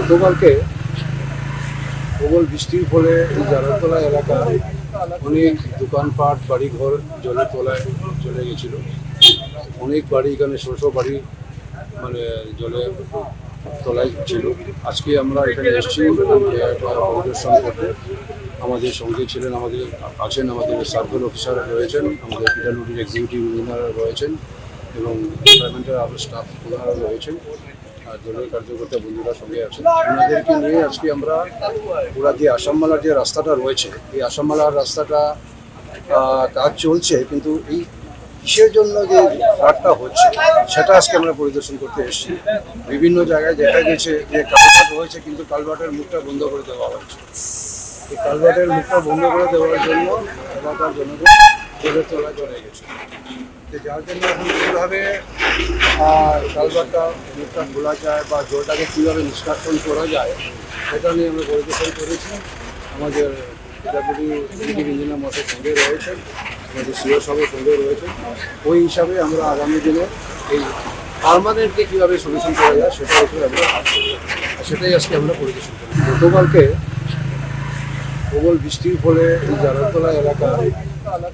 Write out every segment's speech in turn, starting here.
গতকালকে প্রবল বৃষ্টির ফলে এই জালালতলা এলাকায় অনেক দোকানপাট বাড়িঘর জলের তলায় চলে গেছিল। অনেক বাড়ি এখানে শস্য বাড়ি মানে জলে তলায় ছিল। আজকে আমরা এখানে এসেছি পরিদর্শন করতে। আমাদের সঙ্গে ছিলেন আমাদের সার্কেল অফিসার রয়েছেন, আমাদের পিডাব্লিউডির এক্সিকিউটিভ ইঞ্জিনিয়ার রয়েছেন এবং ডিপার্টমেন্টের আরও স্টাফ ওনারা রয়েছেন, আর দলীয় কার্যকর্তা বন্ধুরা সঙ্গে আছেন। ওনাদেরকে নিয়ে আজকে আমরা পুরা যে আসামমালার যে রাস্তাটা রয়েছে, এই আসামমালার রাস্তাটা কাজ চলছে, কিন্তু এই কিসের জন্য যে ফ্লাডটা হচ্ছে সেটা আজকে আমরা পরিদর্শন করতে এসেছি। বিভিন্ন জায়গায় দেখা গেছে যে কালভার্ট রয়েছে, কিন্তু কালভার্টের মুখটা বন্ধ করে দেওয়া হয়েছে। এই কালভার্টের মুখটা বন্ধ করে দেওয়ার জন্য এলাকার জনগণ জলের তলায় চলে গেছে। যার জন্য এখন কীভাবে কালভার্টটা মুখটা খোলা যায় বা জলটাকে কীভাবে নিষ্কাশন করা যায় সেটা নিয়ে আমরা পরিদর্শন করেছি। আমাদের পিডাব্লিউডি ইঞ্জিনিয়ার মশাই সঙ্গে রয়েছেন, আমাদের সিও সাহেবের সঙ্গে রয়েছেন। ওই হিসাবে আমরা আগামী দিনে এই পার্মানেন্টলি কীভাবে সলিউশন করা যায় সেটার উপরে আমরা সেটাই আজকে আমরা পরিদর্শন করি। গতকালকে প্রবল বৃষ্টির ফলে এই জালালতলা এলাকায়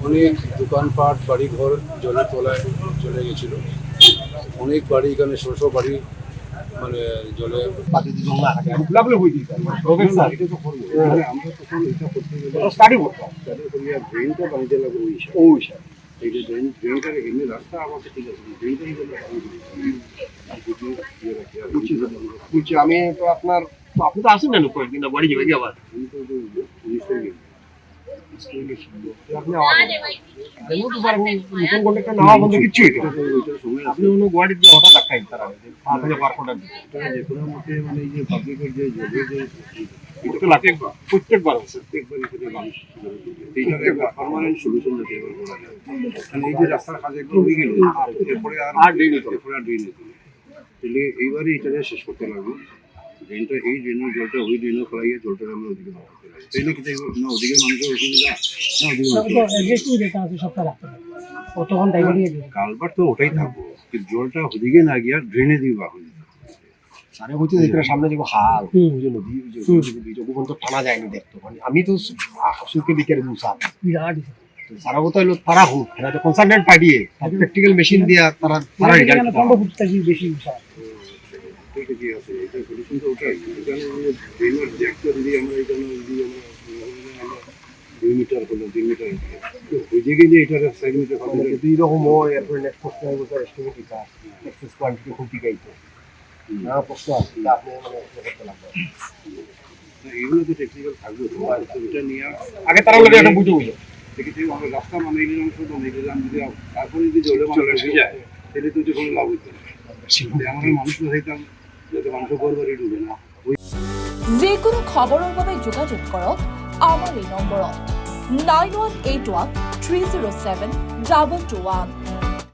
অনেক দোকানপাট বাড়িঘর জলের তলায় চলে গেছিল। অনেক বাড়ি এখানে শস্য বাড়ি মানে জলে আমি তো আপনার আপনি তো আসেন না কয়েকদিন বাড়ি যাবে আবার প্রত্যেকবার পার্মানেন্ট সলিউশন এই যে রাস্তার কাজ একবার হয়ে গেলে এরপরে আর তাহলে এইবারই এটা শেষ করতে লাগবে। ড্রেনটা এই ড্রেনের জলটা ওই ড্রেনে ফেলাইয়ে জলটা আমরা ওদিকে বাড়াতে লাগবে। তাইলে কি না ওদিকে মানুষের অসুবিধা না ওদিকে কালবার তো ওটাই থাকবো, কিন্তু জলটা ওদিকে না গিয়ে ড্রেনে দিয়ে বাড়বে। সারে হচ্ছে সামনে যে হাল নদী টানা যায়নি দেখতো, মানে আমি তো সুখে বিকেলে বিরাট সারা কথা হলো তারা হোক এরা তো কনসালটেন্ট পাঠিয়ে প্র্যাকটিক্যাল মেশিন দিয়ে তারা বেশি কি আছে এটা সলিউশন তো ওটাই। এখানে ড্রেনের জ্যাকটা যদি আমরা এখানে যদি আমরা 2 মিটার করলাম 3 মিটার ওই জায়গায় যে এটা 5 মিটার হবে যদি এরকম হয় এরপরে নেক্সট করতে হবে তার এস্টিমেট এটা এক্সেস কোয়ান্টিটি খুব টিকাইতো না প্রশ্ন আছে আপনি মানে করতে লাগবে এগুলো তো টেকনিক্যাল থাকবে তো এটা নিয়ে আগে তারা লোকে এটা বুঝে দেখেছি আমরা রাস্তা বানাই নিলাম শুধু বানাই দিলাম, যদি তারপরে যদি জলে চলে যায় তাহলে তো কোনো লাভ হইতো না। আমরা মানুষ বসাইতাম যাতে মানুষ ঘরবাড়ি ঢুকে না। যিকোনো খবৰৰ বাবে যোগাযোগ কৰক আমাৰ এই নম্বৰত 9181 307 2221।